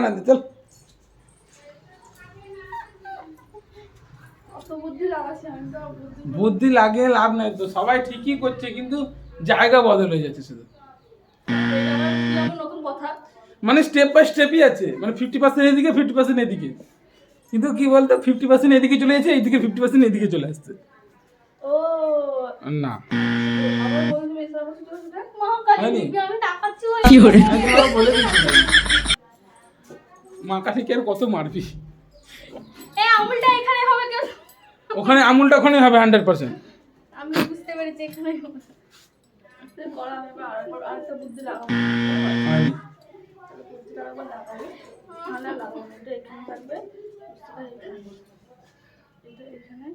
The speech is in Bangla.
না চল। বুদ্ধি লাগে লাভ নাই তো, সবাই ঠিকই করছে কিন্তু জায়গা বদল হয়ে যাচ্ছে শুধু। মানে স্টেপ বাই স্টেপই আছে, মানে 50% এদিকে 50% এদিকে, কিন্তু কি বলতো 50% এদিকে চলে যাচ্ছে, এইদিকে 50% এদিকে চলে আসছে। ও না মা কাছে কি আর কত মারবি? ওখানে আমুলটা ওখানে হবে 100%। আমি বুঝতে পেরেছি এখানে হবে। করা হবে আরেকটা বুদ্ধি লাগাবো। বুদ্ধিটা আবার লাগাবো। লাগাবো এটা এখানে থাকবে। এটা এখানে